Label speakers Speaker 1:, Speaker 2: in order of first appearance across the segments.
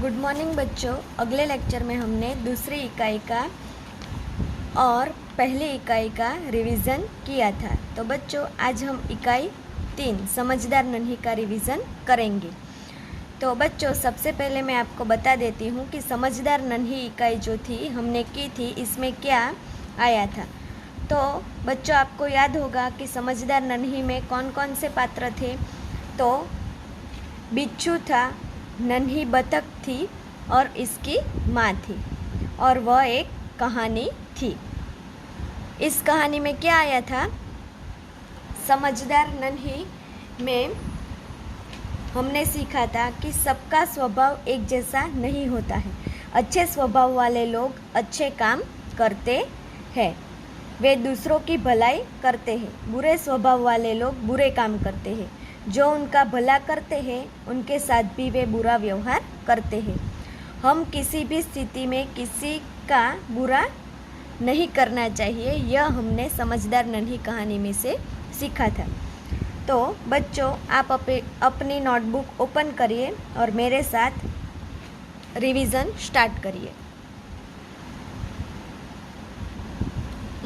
Speaker 1: Good morning बच्चों। अगले lecture में हमने दूसरी इकाई का और पहली इकाई का रिवीजन किया था। तो बच्चों आज हम इकाई 3 समझदार नन्ही का रिवीजन करेंगे। तो बच्चों सबसे पहले मैं आपको बता देती हूँ कि समझदार नन्ही इकाई जो थी हमने की थी, इसमें क्या आया था। तो बच्चों आपको याद होगा कि समझदार नन्ही में कौन कौन से पात्र थे। तो बिच्छू था, नन्ही बतख थी और इसकी माँ थी, और वह एक कहानी थी। इस कहानी में क्या आया था? समझदार नन्ही में हमने सीखा था कि सबका स्वभाव एक जैसा नहीं होता है। अच्छे स्वभाव वाले लोग अच्छे काम करते हैं, वे दूसरों की भलाई करते हैं। बुरे स्वभाव वाले लोग बुरे काम करते हैं, जो उनका भला करते हैं उनके साथ भी वे बुरा व्यवहार करते हैं। हम किसी भी स्थिति में किसी का बुरा नहीं करना चाहिए, यह हमने समझदार नन्ही कहानी में से सीखा था। तो बच्चों आप अपनी नोटबुक ओपन करिए और मेरे साथ रिवीजन स्टार्ट करिए।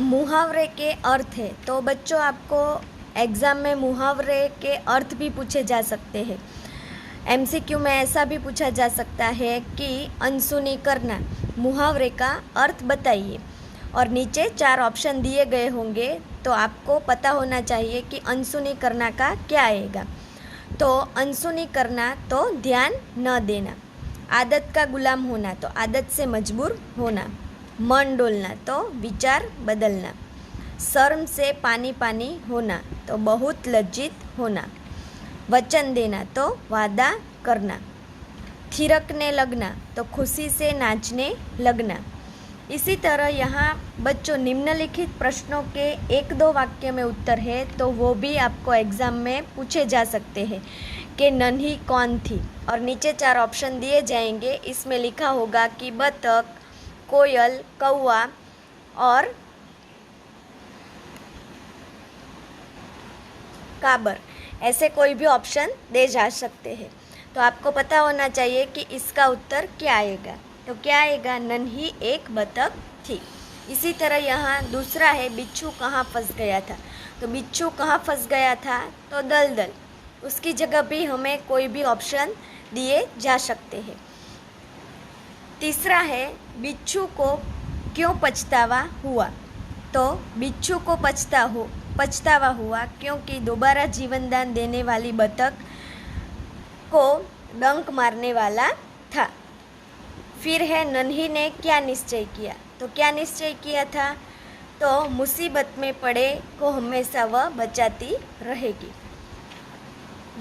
Speaker 1: मुहावरे के अर्थ है। तो बच्चों आपको एग्ज़ाम में मुहावरे के अर्थ भी पूछे जा सकते हैं। एमसीक्यू में ऐसा भी पूछा जा सकता है कि अनसुनी करना, मुहावरे का अर्थ बताइए। और नीचे 4 ऑप्शन दिए गए होंगे, तो आपको पता होना चाहिए कि अनसुनी करना का क्या आएगा। तो अनसुनी करना तो ध्यान न देना, आदत का गुलाम होना तो आदत से मजबूर होना, मन डोलना तो विचार बदलना, शर्म से पानी पानी होना तो बहुत लज्जित होना, वचन देना तो वादा करना, थिरकने लगना तो खुशी से नाचने लगना। इसी तरह यहाँ बच्चों निम्नलिखित प्रश्नों के 1-2 वाक्य में उत्तर है, तो वो भी आपको एग्ज़ाम में पूछे जा सकते हैं कि नन्ही कौन थी। और नीचे 4 ऑप्शन दिए जाएंगे, इसमें लिखा होगा कि बतख, कोयल, कौवा और काबर, ऐसे कोई भी ऑप्शन दे जा सकते हैं। तो आपको पता होना चाहिए कि इसका उत्तर क्या आएगा। तो क्या आएगा? नन्ही एक बतख थी। इसी तरह यहाँ दूसरा है बिच्छू कहाँ फंस गया था। तो बिच्छू कहाँ फंस गया था? तो दलदल। उसकी जगह भी हमें कोई भी ऑप्शन दिए जा सकते हैं। तीसरा है बिच्छू को क्यों पछतावा हुआ। तो बिच्छू को पछतावा हुआ क्योंकि दोबारा जीवन दान देने वाली बतख को डंक मारने वाला था। फिर है नन्ही ने क्या निश्चय किया। तो क्या निश्चय किया था? तो मुसीबत में पड़े को हमेशा वह बचाती रहेगी।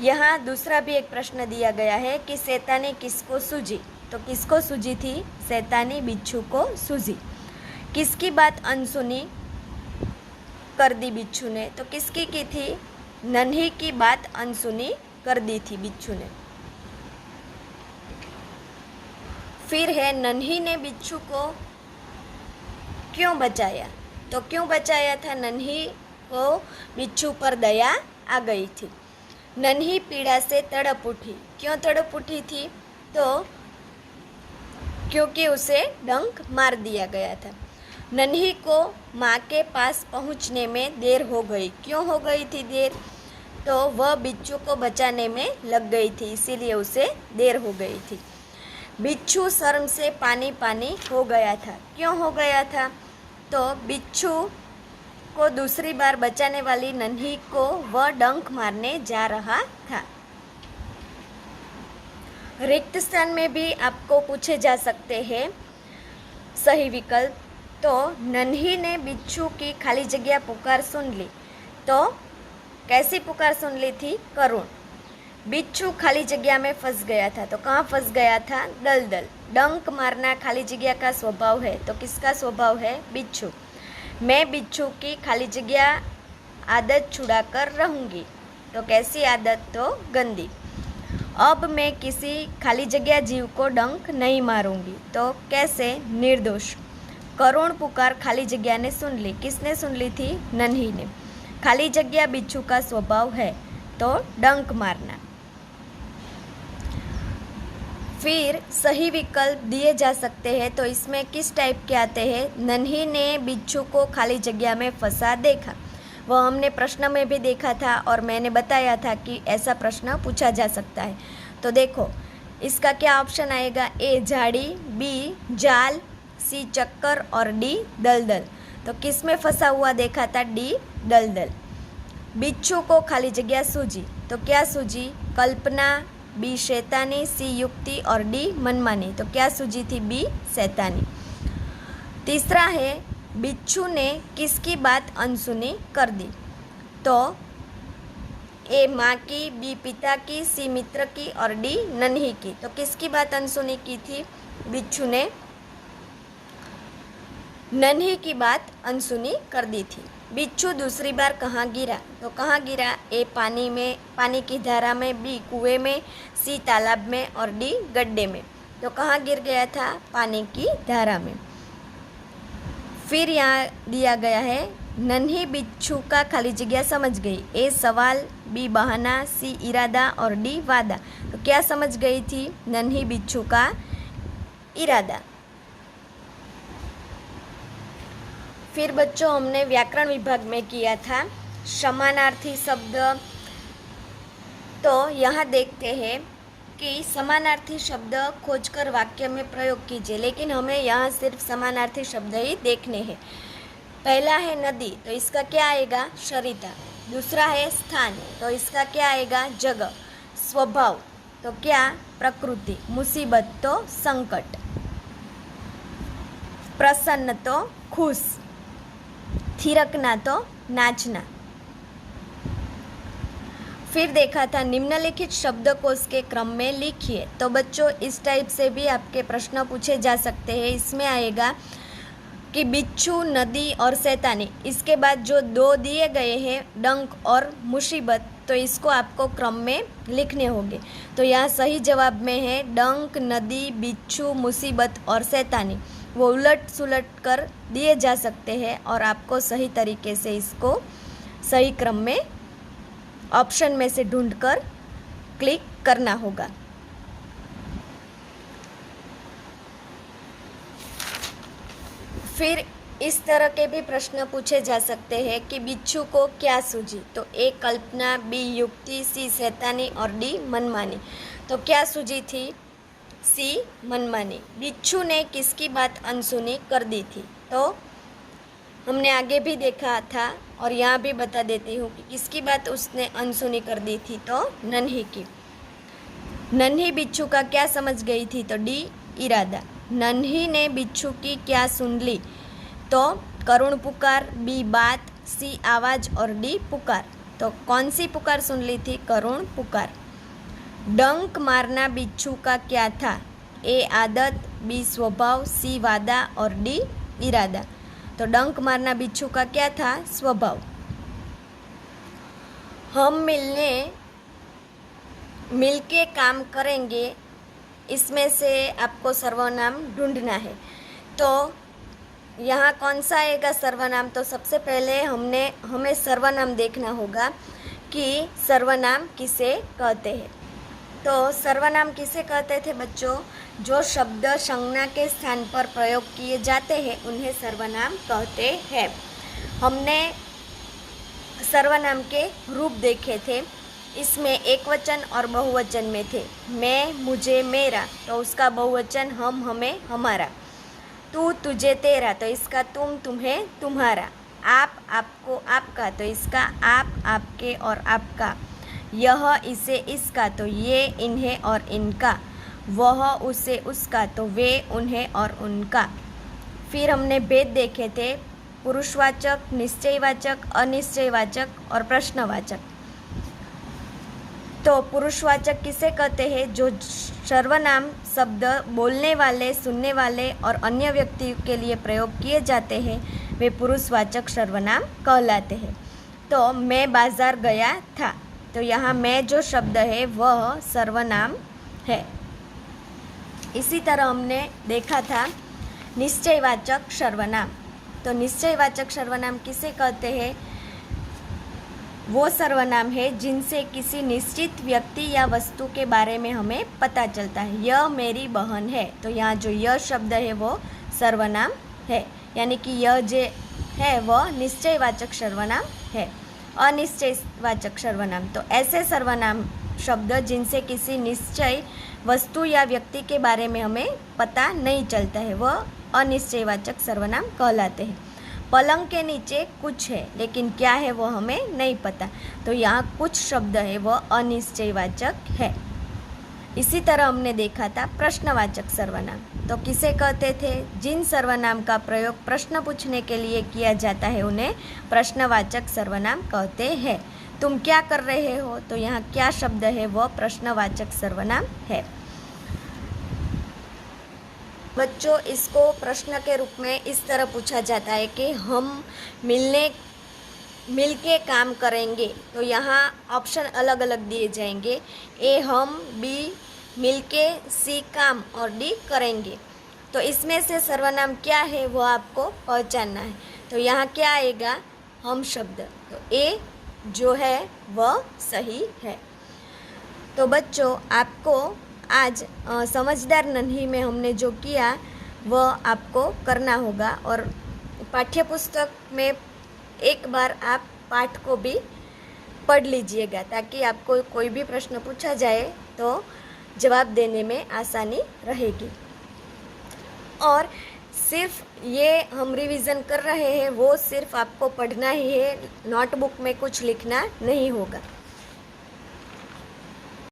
Speaker 1: यहाँ दूसरा भी एक प्रश्न दिया गया है कि शैतानी किसको सूझी। तो किसको सूझी थी? शैतानी बिच्छू को सूझी। किसकी बात अनसुनी कर दी बिच्छू ने। तो किसकी की थी? नन्ही की बात अनसुनी कर दी थी बिच्छू ने। फिर है नन्ही ने बिच्छू को क्यों बचाया। तो क्यों बचाया था? नन्ही को बिच्छू पर दया आ गई थी। नन्ही पीड़ा से तड़प उठी। क्यों तड़प उठी थी? तो क्योंकि उसे डंक मार दिया गया था। नन्ही को माँ के पास पहुँचने में देर हो गई। क्यों हो गई थी देर? तो वह बिच्छू को बचाने में लग गई थी, इसीलिए उसे देर हो गई थी। बिच्छू शर्म से पानी पानी हो गया था। क्यों हो गया था? तो बिच्छू को दूसरी बार बचाने वाली नन्ही को वह डंक मारने जा रहा था। रिक्त स्थान में भी आपको पूछे जा सकते हैं सही विकल्प। तो नन्ही ने बिच्छू की खाली जगह पुकार सुन ली। तो कैसी पुकार सुन ली थी? करुण। बिच्छू खाली जगह में फंस गया था। तो कहाँ फंस गया था? दलदल। डंक मारना खाली जगह का स्वभाव है। तो किसका स्वभाव है? बिच्छू। मैं बिच्छू की खाली जगह आदत छुड़ा कर रहूँगी। तो कैसी आदत? तो गंदी। अब मैं किसी खाली जगह जीव को डंक नहीं मारूंगी। तो कैसे? निर्दोष। करुण पुकार खाली जगह ने सुन ली। किसने सुन ली थी? नन्ही ने। खाली जगह बिच्छू का स्वभाव है, तो डंक मारना। फिर सही विकल्प दिए जा सकते हैं, तो इसमें किस टाइप के आते हैं? नन्ही ने बिच्छू को खाली जगह में फंसा देखा। वह हमने प्रश्न में भी देखा था और मैंने बताया था कि ऐसा प्रश्न पूछा जा सकता है। तो देखो इसका क्या ऑप्शन आएगा? ए झाड़ी, बी जाल, सी चक्कर और डी दलदल। तो किस में फंसा हुआ देखा था? डी दलदल। बिच्छू को खाली जगह सूझी, तो क्या सूझी? कल्पना, बी शैतानी, सी युक्ति और डी मनमानी। तो क्या सूझी थी? बी शैतानी। तीसरा है बिच्छू ने किसकी बात अनसुनी कर दी? तो ए माँ की, बी पिता की, सी मित्र की और डी नन्ही की। तो किसकी बात अनसुनी की थी? बिच्छू ने नन्ही की बात अनसुनी कर दी थी। बिच्छू दूसरी बार कहाँ गिरा? तो कहाँ गिरा? ए पानी में, पानी की धारा में, बी कुएं में, सी तालाब में और डी गड्ढे में। तो कहाँ गिर गया था? पानी की धारा में। फिर यहाँ दिया गया है नन्ही बिच्छू का खाली जगह समझ गई। ए सवाल, बी बहाना, सी इरादा और डी वादा। तो क्या समझ गई थी? नन्ही बिच्छू का इरादा। फिर बच्चों हमने व्याकरण विभाग में किया था समानार्थी शब्द। तो यहाँ देखते हैं कि समानार्थी शब्द खोजकर वाक्य में प्रयोग कीजिए, लेकिन हमें यहाँ सिर्फ समानार्थी शब्द ही देखने हैं। पहला है नदी, तो इसका क्या आएगा? सरिता। दूसरा है स्थान, तो इसका क्या आएगा? जगह। स्वभाव, तो क्या? प्रकृति। मुसीबत, तो संकट। प्रसन्न, तो खुश। थिरकना, तो नाचना। फिर देखा था निम्नलिखित शब्दकोश के क्रम में लिखिए। तो बच्चों इस टाइप से भी आपके प्रश्न पूछे जा सकते हैं। इसमें आएगा कि बिच्छू, नदी और शैतानी, इसके बाद जो दो दिए गए हैं डंक और मुसीबत, तो इसको आपको क्रम में लिखने होंगे। तो यहाँ सही जवाब में है डंक, नदी, बिच्छू, मुसीबत और शैतानी। वो उलट सुलट कर दिए जा सकते हैं और आपको सही तरीके से इसको सही क्रम में ऑप्शन में से ढूंढकर क्लिक करना होगा। फिर इस तरह के भी प्रश्न पूछे जा सकते हैं कि बिच्छू को क्या सूझी? तो ए कल्पना, बी युक्ति, सी शैतानी और डी मनमानी। तो क्या सूझी थी? सी मनमानी। बिच्छू ने किसकी बात अनसुनी कर दी थी? तो हमने आगे भी देखा था और यहाँ भी बता देती हूँ कि किसकी बात उसने अनसुनी कर दी थी? तो नन्ही की। नन्ही बिच्छू का क्या समझ गई थी? तो डी इरादा। नन्ही ने बिच्छू की क्या सुन ली? तो करुण पुकार, बी बात, सी आवाज़ और डी पुकार। तो कौन सी पुकार सुन ली थी? करुण पुकार। डंक मारना बिच्छू का क्या था? ए आदत, बी स्वभाव, सी वादा और डी इरादा। तो डंक मारना बिच्छू का क्या था? स्वभाव। हम मिलके काम करेंगे, इसमें से आपको सर्वनाम ढूंढना है। तो यहाँ कौन सा आएगा सर्वनाम? तो सबसे पहले हमें सर्वनाम देखना होगा कि सर्वनाम किसे कहते हैं। तो सर्वनाम किसे कहते थे बच्चों? जो शब्द संज्ञा के स्थान पर प्रयोग किए जाते हैं उन्हें सर्वनाम कहते हैं। हमने सर्वनाम के रूप देखे थे, इसमें एकवचन और बहुवचन में थे। मैं, मुझे, मेरा, तो उसका बहुवचन हम, हमें, हमारा। तू, तुझे, तेरा, तो इसका तुम, तुम्हें, तुम्हारा। आप, आपको, आपका, तो इसका आप, आपके और आपका। यह, इसे, इसका, तो ये, इन्हें और इनका। वह, उसे, उसका, तो वे, उन्हें और उनका। फिर हमने भेद देखे थे, पुरुषवाचक, निश्चयवाचक, अनिश्चयवाचक और प्रश्नवाचक। तो पुरुषवाचक किसे कहते हैं? जो सर्वनाम शब्द बोलने वाले, सुनने वाले और अन्य व्यक्ति के लिए प्रयोग किए जाते हैं वे पुरुषवाचक सर्वनाम कहलाते हैं। तो मैं बाजार गया था, तो यहाँ मैं जो शब्द है वह सर्वनाम है। इसी तरह हमने देखा था निश्चयवाचक सर्वनाम। तो निश्चयवाचक सर्वनाम किसे कहते हैं? वो सर्वनाम है जिनसे किसी निश्चित व्यक्ति या वस्तु के बारे में हमें पता चलता है। यह मेरी बहन है, तो यहाँ जो यह शब्द है वो सर्वनाम है, यानी कि यह जो है वह निश्चयवाचक सर्वनाम है। अनिश्चयवाचक सर्वनाम, तो ऐसे सर्वनाम शब्द जिनसे किसी निश्चय वस्तु या व्यक्ति के बारे में हमें पता नहीं चलता है, वह अनिश्चयवाचक सर्वनाम कहलाते हैं। पलंग के नीचे कुछ है, लेकिन क्या है वो हमें नहीं पता, तो यहाँ कुछ शब्द है वह अनिश्चयवाचक है। इसी तरह हमने देखा था प्रश्नवाचक सर्वनाम, तो किसे कहते थे? जिन सर्वनाम का प्रयोग प्रश्न पूछने के लिए किया जाता है उन्हें प्रश्नवाचक सर्वनाम कहते हैं। तुम क्या कर रहे हो, तो यहाँ क्या शब्द है वह प्रश्नवाचक सर्वनाम है। बच्चों, इसको प्रश्न के रूप में इस तरह पूछा जाता है कि हम मिलके काम करेंगे, तो यहाँ ऑप्शन अलग अलग दिए जाएंगे। ए हम, बी मिलके, सी काम और डी करेंगे। तो इसमें से सर्वनाम क्या है वो आपको पहचानना है। तो यहाँ क्या आएगा? हम शब्द, तो ए जो है वह सही है। तो बच्चों, आपको आज समझदार नन्ही में हमने जो किया वह आपको करना होगा, और पाठ्यपुस्तक में एक बार आप पाठ को भी पढ़ लीजिएगा, ताकि आपको कोई भी प्रश्न पूछा जाए तो जवाब देने में आसानी रहेगी। और सिर्फ ये हम रिवीजन कर रहे हैं, वो सिर्फ आपको पढ़ना ही है, नोटबुक में कुछ लिखना नहीं होगा।